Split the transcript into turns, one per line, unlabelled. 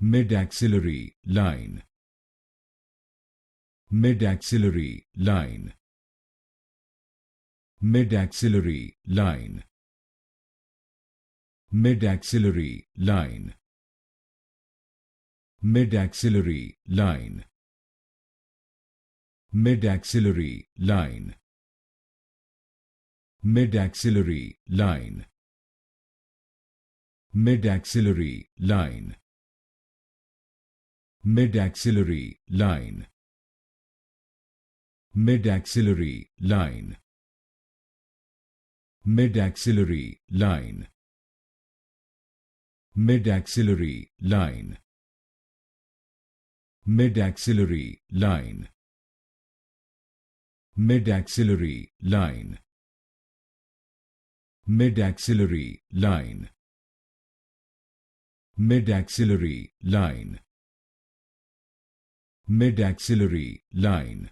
Midaxillary line. Midaxillary line. Midaxillary line. Midaxillary line. Midaxillary line. Midaxillary line. Midaxillary line. Midaxillary line. Midaxillary line. Midaxillary line. Midaxillary line. Midaxillary line. Midaxillary line. Midaxillary line. Midaxillary line. Midaxillary line. Midaxillary line.